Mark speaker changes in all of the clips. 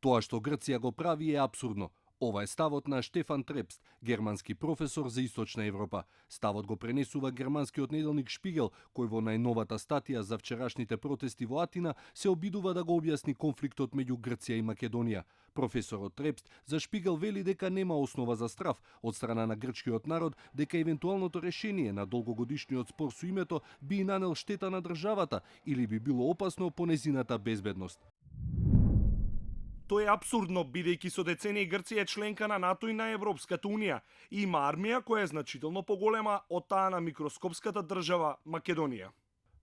Speaker 1: Тоа што Грција го прави е апсурдно. Ова е ставот на Штефан Трепст, германски професор за Источна Европа. Ставот го пренесува германскиот неделник Шпигел, кој во најновата статија за вчерашните протести во Атина се обидува да го објасни конфликтот меѓу Грција и Македонија. Професорот Трепст за Шпигел вели дека нема основа за страв од страна на грчкиот народ, дека евентуалното решение на долгогодишниот спор со името би нанел штета на државата или би било опасно по незината безбедност.
Speaker 2: Тоа е апсурдно, бидејќи со децении Грција е членка на НАТО и на Европската Унија и има армија која е значително поголема од таа на микроскопската држава Македонија.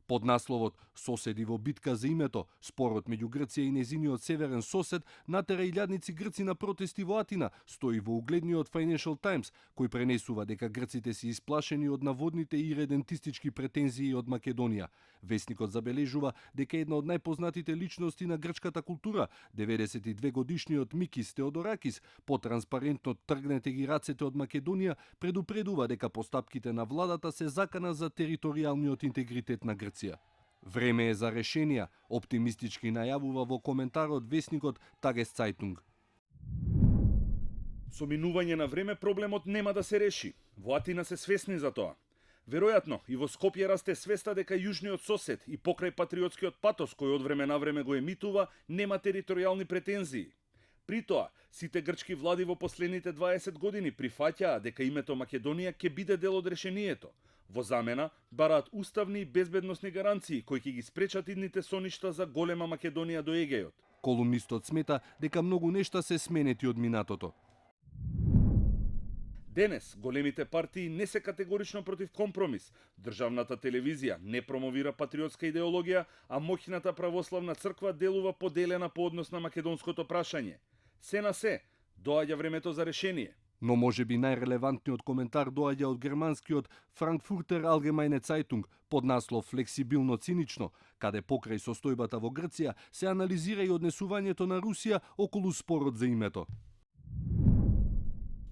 Speaker 1: Под насловот "Соседи во битка за името", спорот меѓу Грција и незиниот северен сосед натера илјадници грци на протести во Атина, стои во угледниот Financial Times, кој пренесува дека грците се исплашени од наводните иредентистички претензии од Македонија. Весникот забележува дека една од најпознатите личности на грчката култура, 92 годишниот Микис Теодоракис, потранспарентно тргнете ги рацете од Македонија, предупредува дека постапките на владата се закана за територијалниот интегритет на Грција. Време е за решенија, оптимистички најавува во коментарот весникот Tageszeitung.
Speaker 2: Со минување на време проблемот нема да се реши. Во Атина се свесни за тоа. Веројатно и во Скопје расте свеста дека јужниот сосед и покрај патриотскиот патос кој од време на време го емитува нема територијални претензии. При тоа, сите грчки влади во последните 20 години прифаќаа дека името Македонија ќе биде дел од решението. Во замена, бараат уставни и безбедносни гаранции кои ќе ги спречат идните соништа за голема Македонија до Егејот.
Speaker 1: Колумнистот смета дека многу нешта се сменети од минатото.
Speaker 2: Денес, големите партии не се категорично против компромис. Државната телевизија не промовира патриотска идеологија, а моќната православна црква делува поделена по однос на македонското прашање. Се на се, доаѓа времето за решение.
Speaker 1: Но можеби најрелевантниот коментар доаѓа од германскиот Frankfurter Allgemeine Zeitung под наслов "Флексибилно цинично", каде покрај состојбата во Грција се анализира и однесувањето на Русија околу спорот за името.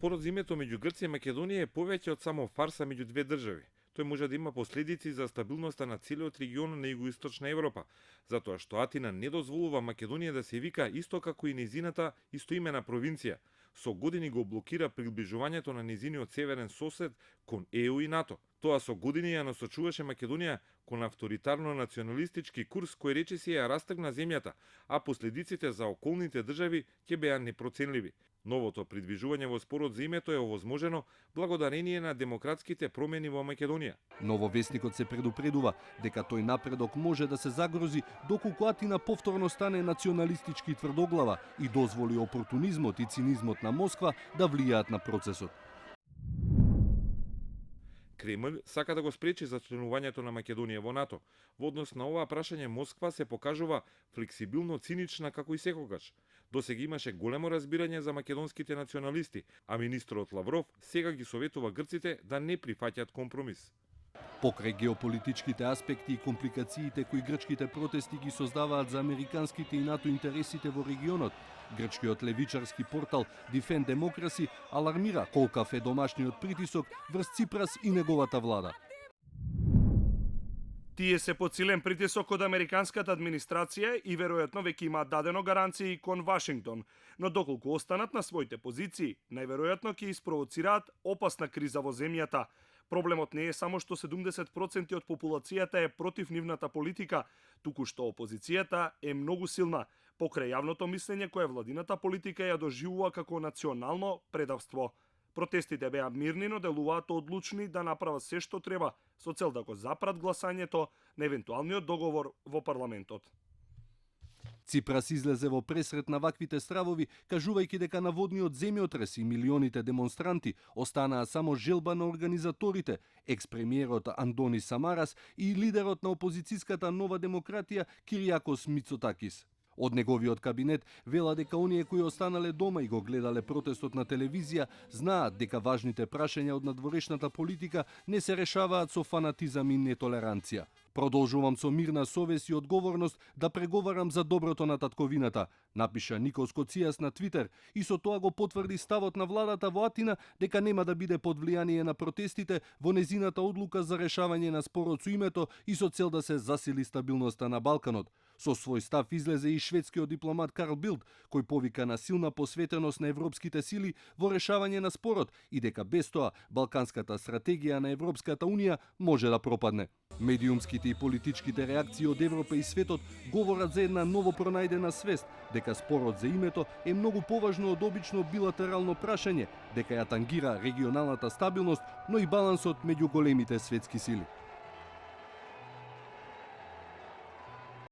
Speaker 3: Спорот за името меѓу Грција и Македонија е повеќе од само фарса меѓу две држави. Тој може да има последици за стабилноста на целиот регион на Југоисточна Европа, затоа што Атина не дозволува Македонија да се вика исто како и незината истоимена провинција. Со години го блокира приближувањето на незиниот северен сосед кон ЕУ и НАТО. Тоа со години ја насочуваше Македонија кон авторитарно-националистички курс кој речиси ја растргна земјата, а последиците за околните држави ќе беа непроценливи. Новото придвижување во спорот за името е овозможено благодарение на демократските промени во Македонија.
Speaker 1: Ново весникот се предупредува дека тој напредок може да се загрози доколку Атина повторно стане националистички тврдоглава и дозволи опортунизмот и цинизмот на Москва да влијаат на процесот.
Speaker 3: Кремљ сака да го спречи зачленувањето на Македонија во НАТО. Во однос на оваа прашање Москва се покажува флексибилно цинична како и секогаш. Досега имаше големо разбирање за македонските националисти, а министрот Лавров сега ги советува грците да не прифаќаат компромис.
Speaker 1: Покрај геополитичките аспекти и компликациите кои грчките протести ги создаваат за американските и НАТО интересите во регионот, грчкиот левичарски портал Defend Democracy алармира колкав е домашниот притисок врз Ципрас и неговата влада.
Speaker 2: Тие се под силен притисок од американската администрација и веројатно веќе имаат дадено гаранции кон Вашингтон, но доколку останат на своите позиции, најверојатно ќе испровоцираат опасна криза во земјата. Проблемот не е само што 70% од популацијата е против нивната политика, туку што опозицијата е многу силна, покрај јавното мислење кое владината политика ја доживува како национално предавство. Протестите беа мирни, но делуваат одлучни да направат се што треба со цел да го запрат гласањето на евентуалниот договор во парламентот.
Speaker 1: Ципрас излезе во пресрет на ваквите стравови, кажувајќи дека наводниот земјотрес и милионите демонстранти останаа само желба на организаторите, екс-премиерот Андони Самарас и лидерот на опозицијската Нова демократија Киријакос Мицотакис. Од неговиот кабинет вела дека оние кои останале дома и го гледале протестот на телевизија знаат дека важните прашања од надворешната политика не се решаваат со фанатизам и нетолеранција. Продолжувам со мирна совест и одговорност да преговарам за доброто на татковината, напиша Никос Коцијас на Твитер и со тоа го потврди ставот на владата во Атина дека нема да биде под влијание на протестите во незината одлука за решавање на спорот со името и со цел да се засили стабилноста на Балканот. Со свој став излезе и шведскиот дипломат Карл Билд, кој повика на силна посветеност на европските сили во решавање на спорот и дека без тоа Балканската стратегија на Европската Унија може да пропадне. Медиумските и политичките реакции од Европа и светот говорат за една ново пронајдена свест, дека спорот за името е многу поважно од обично билатерално прашање, дека ја тангира регионалната стабилност, но и балансот меѓу големите светски сили.